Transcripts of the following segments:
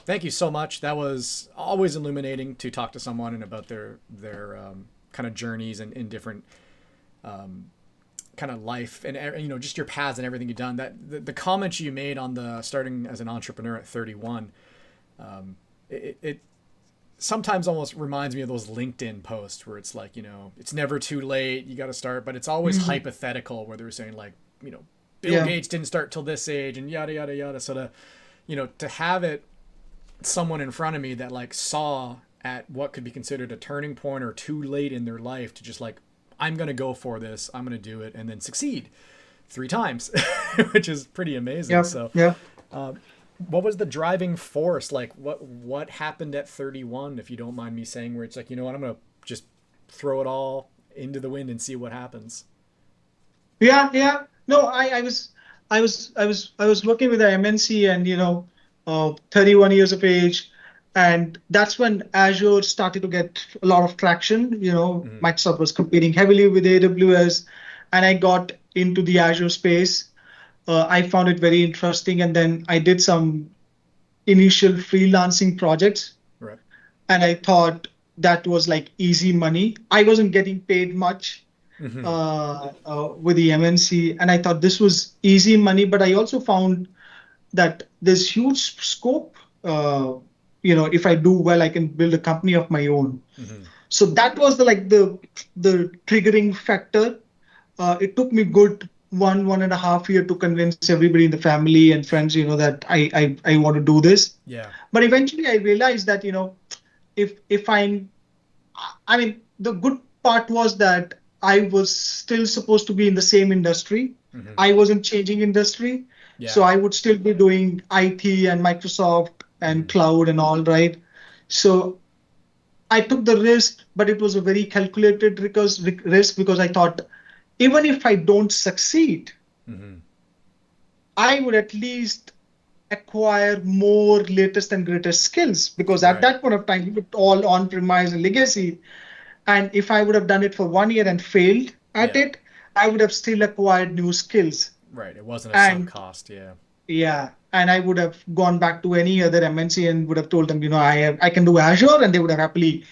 Thank you so much. That was always illuminating to talk to someone and about their kind of journeys and in different kind of life and just your paths and everything you've done. That the comments you made on the starting as an entrepreneur at 31, it sometimes almost reminds me of those LinkedIn posts where it's like, it's never too late, you got to start, but it's always hypothetical where they're saying like, Bill Gates didn't start till this age and yada, yada, yada. So to have it someone in front of me that like saw at what could be considered a turning point or too late in their life to just like, I'm going to go for this, I'm going to do it, and then succeed 3 times, which is pretty amazing. Yeah. So, Yeah. what was the driving force? Like what happened at 31, if you don't mind me saying, where it's like, you know what, I'm going to just throw it all into the wind and see what happens. Yeah. Yeah. No, I was working with a MNC and, 31 years of age. And that's when Azure started to get a lot of traction. Microsoft was competing heavily with AWS, and I got into the Azure space. I found it very interesting. And then I did some initial freelancing projects, Right. and I thought that was like easy money. I wasn't getting paid much with the MNC, and I thought this was easy money. But I also found that there's huge scope. If I do well, I can build a company of my own. So that was the triggering factor. It took me good 1.5 year to convince everybody in the family and friends, that I want to do this. Yeah. But eventually I realized that, if I mean, the good part was that I was still supposed to be in the same industry. I wasn't changing industry. Yeah. So I would still be doing IT and Microsoft and cloud and all, right? So I took the risk, but it was a very calculated risk because I thought, even if I don't succeed, I would at least acquire more latest and greatest skills, because at Right. that point of time, it was all on-premise and legacy. And if I would have done it for 1 year and failed at Yeah. it, I would have still acquired new skills. Right. It wasn't a sunk And cost. Yeah. yeah, and I would have gone back to any other MNC and would have told them, I can do Azure, and they would have happily,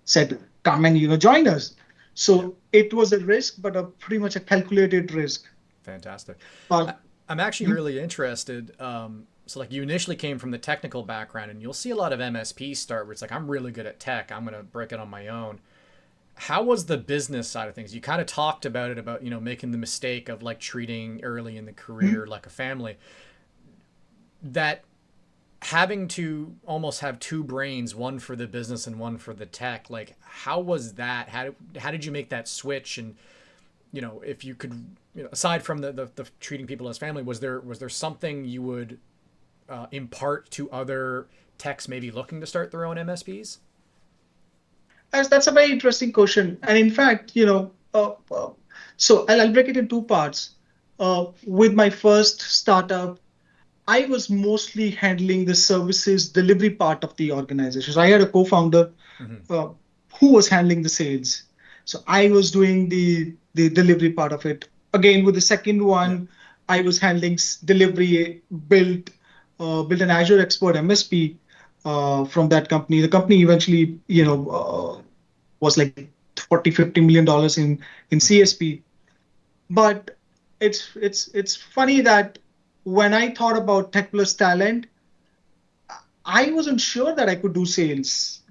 said, come and join us. Yeah. So it was a risk, but pretty much a calculated risk. Fantastic. But I'm actually really interested. So like you initially came from the technical background, and you'll see a lot of MSPs start where it's like, I'm really good at tech, I'm going to break it on my own. How was the business side of things? You kind of talked about it, about, making the mistake of like treating early in the career like a family. That having to almost have 2 brains, one for the business and one for the tech, like how was that? How did you make that switch? And, if you could, aside from the treating people as family, was there something you would impart to other techs maybe looking to start their own MSPs? that's a very interesting question. And in fact, so I'll break it in 2 parts. With my first startup, I was mostly handling the services delivery part of the organization. So I had a co-founder uh, who was handling the sales. So I was doing the delivery part of it. Again, with the second Yeah. one, I was handling delivery, built an Azure Expert MSP from that company. The company eventually, was like 40-50 million dollars in CSP. But it's funny that when I thought about Tech Plus Talent, I wasn't sure that I could do sales,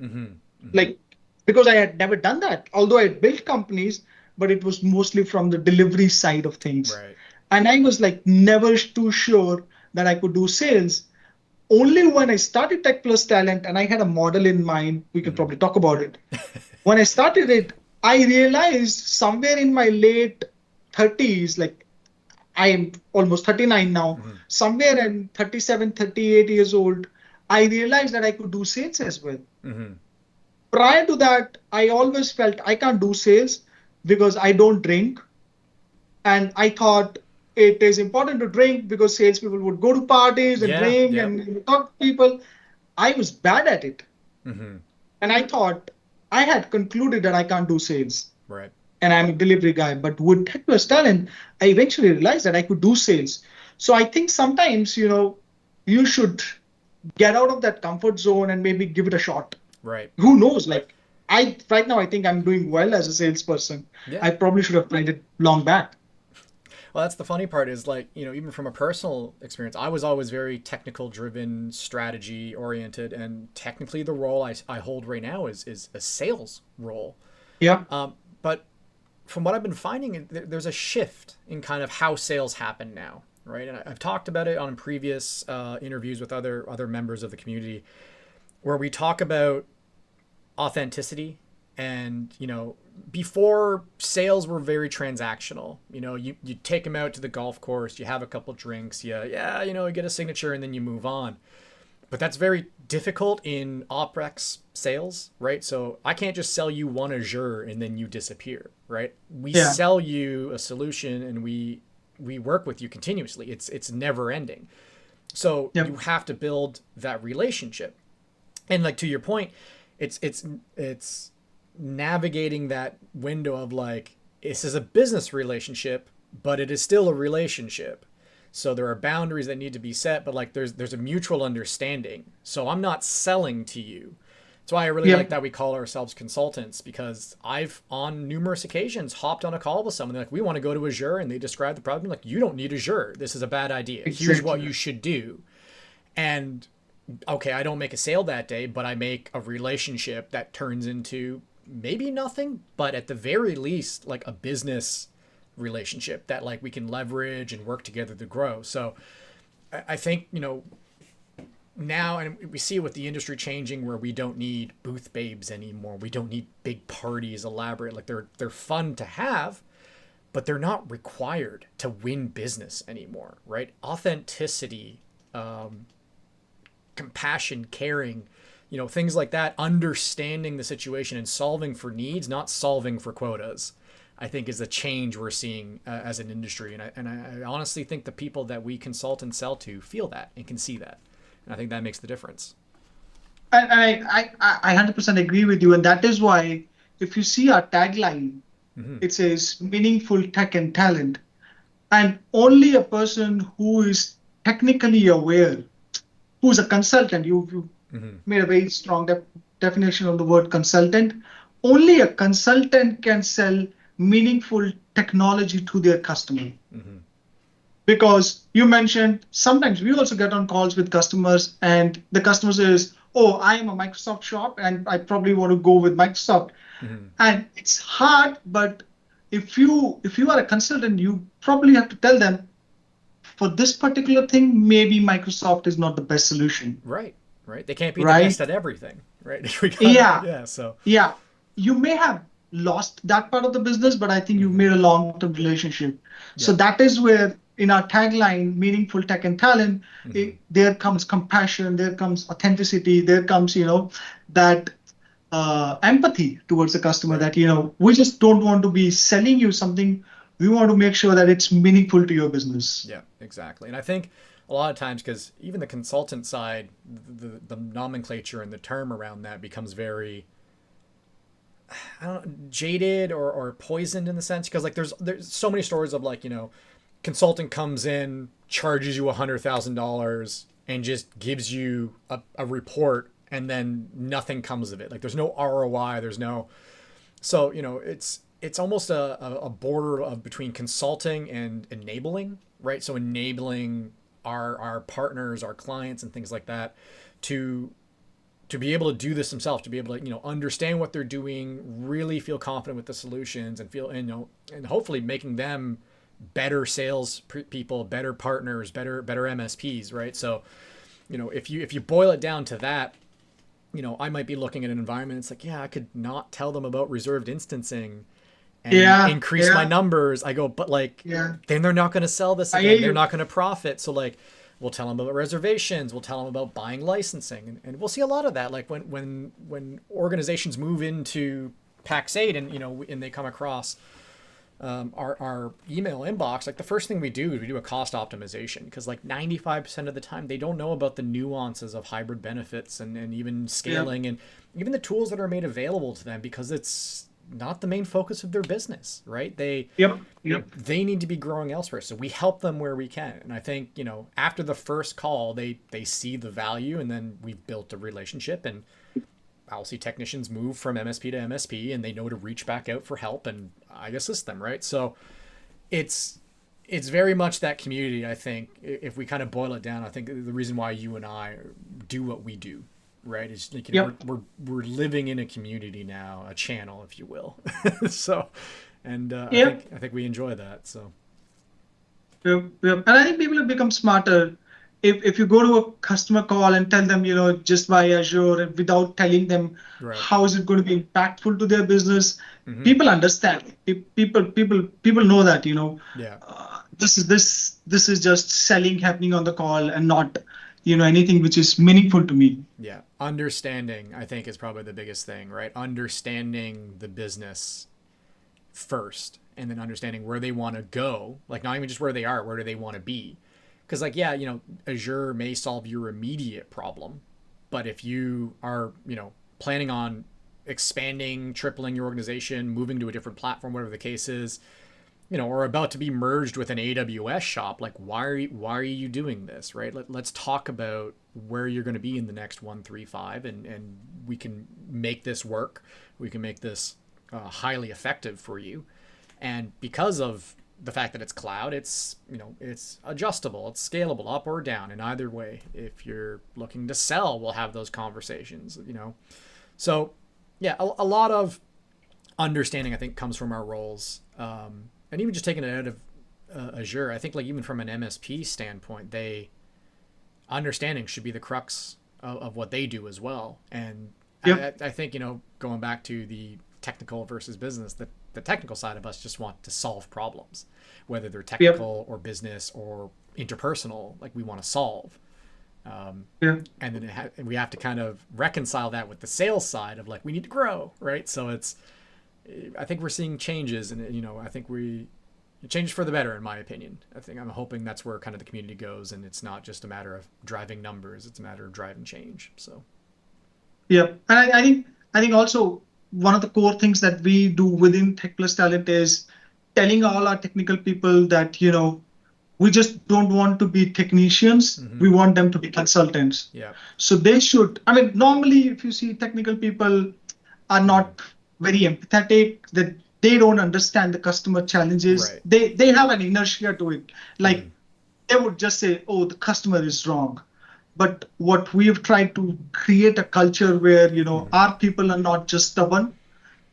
like, because I had never done that. Although I had built companies, but it was mostly from the delivery side of things, Right. and I was like never too sure that I could do sales. Only when I started Tech Plus Talent and I had a model in mind, we can probably talk about it. When I started it, I realized somewhere in my late 30s, like I am almost 39 now, somewhere in 37, 38 years old, I realized that I could do sales as well. Prior to that, I always felt I can't do sales because I don't drink. And I thought it is important to drink because salespeople would go to parties and Yeah. drink Yep. and talk to people. I was bad at it. And I thought I had concluded that I can't do sales Right. and I'm a delivery guy. But with Tech Plus Talent, I eventually realized that I could do sales. So I think sometimes, you should get out of that comfort zone and maybe give it a shot. Right. Who knows? Like I right now, I think I'm doing well as a salesperson. Yeah. I probably should have tried it long back. Well, that's the funny part is like, even from a personal experience, I was always very technical driven, strategy oriented, and technically the role I hold right now is a sales role. Yeah. But from what I've been finding, there's a shift in kind of how sales happen now, right? And I've talked about it on previous interviews with other members of the community, where we talk about authenticity. And before, sales were very transactional. You take them out to the golf course, you have a couple drinks, you get a signature, and then you move on. But that's very difficult in OpEx sales, right? So I can't just sell you one Azure and then you disappear, right? We Yeah. sell you a solution, and we work with you continuously. It's never ending. So Yep. you have to build that relationship. And like, to your point, it's navigating that window of like, this is a business relationship, but it is still a relationship. So there are boundaries that need to be set, but like there's a mutual understanding. So I'm not selling to you. That's why I really like Yep. that we call ourselves consultants, because I've on numerous occasions hopped on a call with someone, they're like, we want to go to Azure, and they describe the problem like, you don't need Azure. This is a bad idea. Here's what Exactly. you should do. And okay, I don't make a sale that day, but I make a relationship that turns into maybe nothing, but at the very least, like a business relationship that like we can leverage and work together to grow. So I think, now, and we see with the industry changing, where we don't need booth babes anymore. We don't need big parties, elaborate. Like they're fun to have, but they're not required to win business anymore, right? Authenticity, compassion, caring, things like that, understanding the situation and solving for needs, not solving for quotas, I think is the change we're seeing as an industry. And I honestly think the people that we consult and sell to feel that and can see that. And I think that makes the difference. And I 100% agree with you. And that is why if you see our tagline, Mm-hmm. it says meaningful tech and talent. And only a person who is technically aware, who's a consultant, you Mm-hmm. made a very strong definition of the word consultant. Only a consultant can sell meaningful technology to their customer. Mm-hmm. Because you mentioned sometimes we also get on calls with customers, and the customer says, oh, I am a Microsoft shop and I probably want to go with Microsoft. Mm-hmm. And it's hard, but if you are a consultant, you probably have to tell them, for this particular thing, maybe Microsoft is not the best solution, Right. Right. They can't be the right? best at everything. Right. We gotta. Yeah, Yeah. So. yeah. You may have lost that part of the business, but I think you've Mm-hmm. made a long-term relationship. So Yeah. that is where, in our tagline, meaningful tech and talent, Mm-hmm. there comes compassion, there comes authenticity, there comes, that empathy towards the customer, Right. that, we just don't want to be selling you something. We want to make sure that it's meaningful to your business. Yeah, exactly. And I think a lot of times, because even the consultant side, the nomenclature and the term around that becomes very, I don't know, jaded or poisoned in the sense, because like there's so many stories of like, consultant comes in, charges you $100,000 and just gives you a report, and then nothing comes of it. Like there's no ROI, there's no. So it's almost a border of between consulting and enabling, right? So enabling our partners, our clients, and things like that to be able to do this themselves, to be able to understand what they're doing, really feel confident with the solutions, and feel and hopefully making them better sales people, better partners, better MSPs, right? So if you boil it down to that, I might be looking at an environment. It's like, yeah, I could not tell them about reserved instancing and Yeah, increase my yeah, numbers. I go, but like, yeah. then they're not going to sell this I hear again. They're you. not going to profit. So like, we'll tell them about reservations. We'll tell them about buying licensing, and we'll see a lot of that. Like when organizations move into Pax8, and and they come across our email inbox, like the first thing we do is we do a cost optimization, because like 95% of the time they don't know about the nuances of hybrid benefits and even Yeah, scaling, and even the tools that are made available to them, because not the main focus of their business, right? Yep. Yep. They need to be growing elsewhere. So we help them where we can. And I think, after the first call, they see the value, and then we've built a relationship, and I'll see technicians move from MSP to MSP, and they know to reach back out for help, and I assist them, right? So it's very much that community. I think if we kind of boil it down, I think the reason why you and I do what we do, right, is like, Yep. we're living in a community now, a channel, if you will. So, and Yep. I think we enjoy that. So Yep, yep. And I think people have become smarter. If you go to a customer call and tell them, just buy Azure, and without telling them right. how is it going to be impactful to their business, Mm-hmm. people understand. People know that, Yeah. this is just selling happening on the call and not, anything which is meaningful to me. Yeah. Understanding, I think, is probably the biggest thing, right? Understanding the business first, and then understanding where they want to go, like not even just where they are, where do they want to be. Because, like, yeah, Azure may solve your immediate problem, but if you are, planning on expanding, tripling your organization, moving to a different platform, whatever the case is, or about to be merged with an AWS shop, like, why are you doing this, right? Let's talk about where you're going to be in the next 1, 3, 5, and we can make this work. We can make this highly effective for you. And because of the fact that it's cloud, it's it's adjustable, it's scalable up or down in either way. If you're looking to sell, we'll have those conversations. So yeah, a lot of understanding, I think, comes from our roles, and even just taking it out of Azure. I think, like, even from an MSP standpoint, understanding should be the crux of what they do as well. And Yep. I think, going back to the technical versus business, the technical side of us just want to solve problems, whether they're Yep. technical or business or interpersonal, like, we want to solve. Yep. And then we have to kind of reconcile that with the sales side of, like, we need to grow, right? So I think we're seeing changes, and I think it changes for the better, in my opinion. I'm hoping that's where kind of the community goes, and it's not just a matter of driving numbers; it's a matter of driving change. So Yep. And I think also one of the core things that we do within Tech Plus Talent is telling all our technical people that, we just don't want to be technicians. mm-hmm. We want them to be consultants. Yeah. So they should, I mean, normally if you see technical people are not very empathetic, that they don't understand the customer challenges. Right. They have an inertia to it. Like, Mm. they would just say, oh, the customer is wrong. But what we've tried to create a culture where, our people are not just stubborn.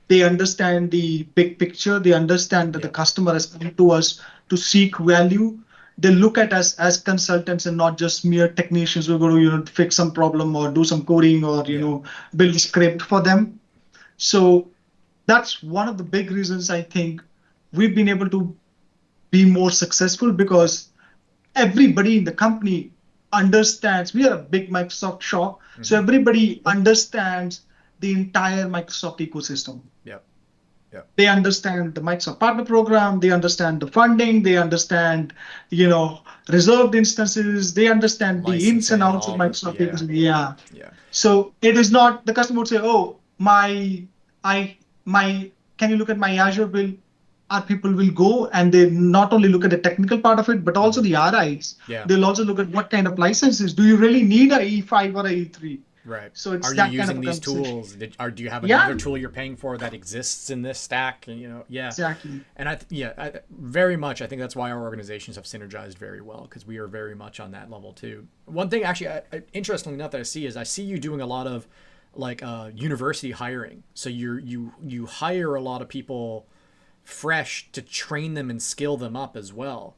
They understand the big picture. They understand that the Yeah. customer has come to us to seek value. They look at us as consultants and not just mere technicians who are going to, fix some problem or do some coding or, Yeah. build a script for them. So that's one of the big reasons I think we've been able to be more successful, Yeah. because everybody in the company understands. We are a big Microsoft shop, so Mm-hmm. everybody understands the entire Microsoft ecosystem. Yep. Yep. They understand the Microsoft Partner Program. They understand the funding. They understand, reserved instances. They understand the ins and Licensing, outs of all the Microsoft ecosystem. Yeah. yeah. So it is not, the customer would say, "Oh, I, my, can you look at my Azure bill?" Our people will go and they not only look at the technical part of it, but also Mm-hmm. the RIs. Yeah. They'll also look at what kind of licenses. Do you really need a E5 or a E3? Right. So it's Are you that kind of using a these conversation. tools? Do you have Yeah, another tool you're paying for that exists in this stack? And yeah. exactly. And very much, I think that's why our organizations have synergized very well, because we are very much on that level too. One thing, actually, interestingly enough, that I see you doing a lot of, like, university hiring. So you hire a lot of people fresh to train them and skill them up as well,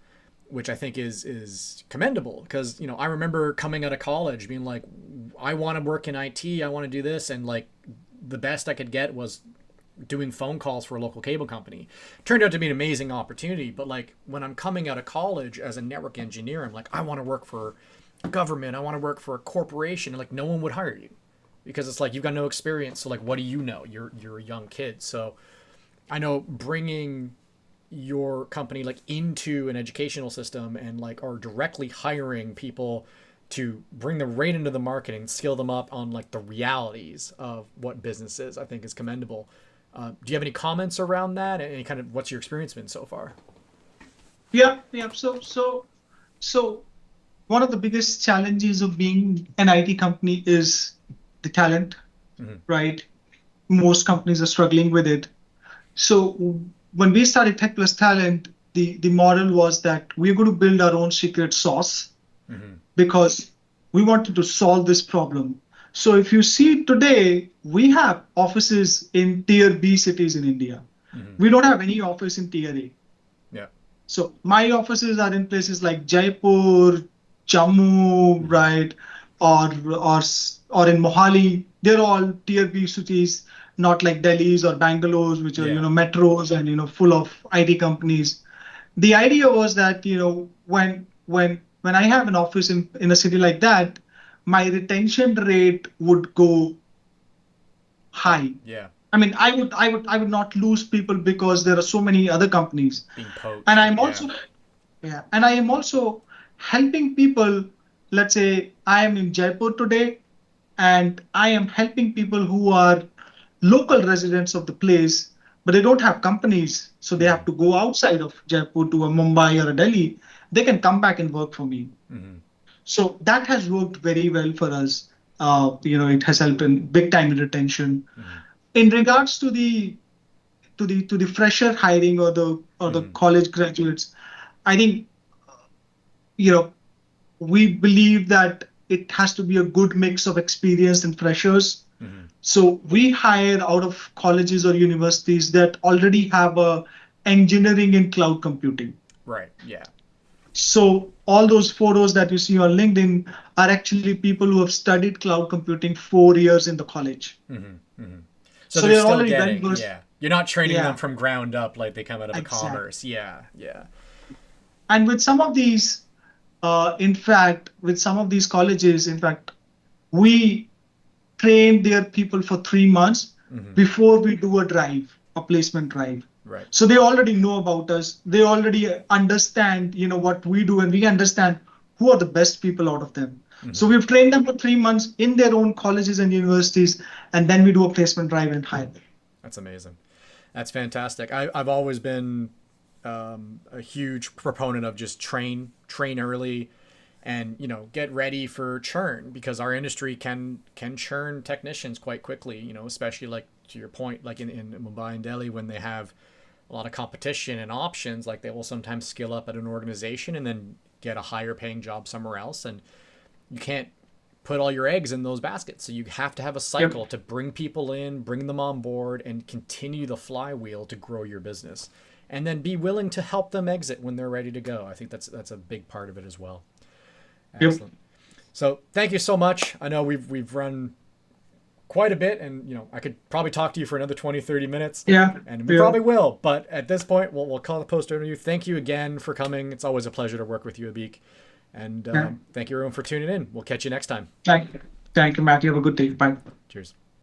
which I think is commendable, because I remember coming out of college being like, I want to work in IT, I want to do this, and, like, the best I could get was doing phone calls for a local cable company. Turned out to be an amazing opportunity, but, like, when I'm coming out of college as a network engineer, I'm like, I want to work for government, I want to work for a corporation, and, like, no one would hire you, because it's like, you've got no experience, so, like, what do you know? You're a young kid. So I know bringing your company, like, into an educational system and, like, are directly hiring people to bring them right into the marketing, skill them up on, like, the realities of what business is, I think is commendable. Do you have any comments around that? Any kind of what's your experience been so far? Yeah, yeah. So one of the biggest challenges of being an IT company is the talent, Hmm. right? Most companies are struggling with it. So when we started Tech Plus Talent, the model was that we're going to build our own secret sauce Hmm. because we wanted to solve this problem. So if you see today, we have offices in tier B cities in India. Hmm. We don't have any office in tier A. Yeah. So my offices are in places like Jaipur, Jammu, Hmm. right, or in Mohali. They're all tier B cities, not like Delhi's or Bangalore's, which are Yeah. metros and full of IT companies. The idea was that when I have an office in a city like that, my retention rate would go Up. high. Yeah. I mean, I would not lose people because there are so many other companies, Being and poached. I'm Yeah. also yeah, and I am also helping people. Let's say I am in Jaipur today, and I am helping people who are local residents of the place, but they don't have companies, so they have Hmm. to go outside of Jaipur to a Mumbai or a Delhi. They can come back and work for me. Hmm. So that has worked very well for us. It has helped in big time in retention. Hmm. In regards to the fresher hiring or the Hmm. college graduates, I think you know we believe that it has to be a good mix of experienced and freshers. Hmm. So we hire out of colleges or universities that already have a engineering in cloud computing. Right. Yeah. So all those photos that you see on LinkedIn are actually people who have studied cloud computing 4 years in the college. Hmm. Hmm. So So they're they're still already well getting, versed. yeah. You're not training them Yeah, from ground up like they come out of a exactly. commerce. Yeah. Yeah. And with some of these, with some of these colleges, in fact, we train their people for 3 months Hmm. before we do a placement drive. Right. So they already know about us. They already understand, what we do, and we understand who are the best people out of them. So Hmm. we've trained them for 3 months in their own colleges and universities, and then we do a placement drive and hire them. That's amazing. That's fantastic. I've always been a huge proponent of just train early, and get ready for churn because our industry can churn technicians quite quickly. Especially like to your point, like in Mumbai and Delhi when they have a lot of competition and options. Like they will sometimes skill up at an organization and then get a higher paying job somewhere else, and you can't put all your eggs in those baskets. So you have to have a Yep. cycle to bring people in, bring them on board, and continue the flywheel to grow your business. And then be willing to help them exit when they're ready to go. I think that's a big part of it as well. Yep. Excellent. So thank you so much. I know we've run quite a bit, and I could probably talk to you for another 20, 30 minutes, Yeah. and we Yeah. probably will. But at this point, we'll call the post interview. Thank you again for coming. It's always a pleasure to work with you, Abheek. And Yeah. thank you everyone for tuning in. We'll catch you next time. Thank you. Thank you, Matt. You have a good day. Bye. Cheers.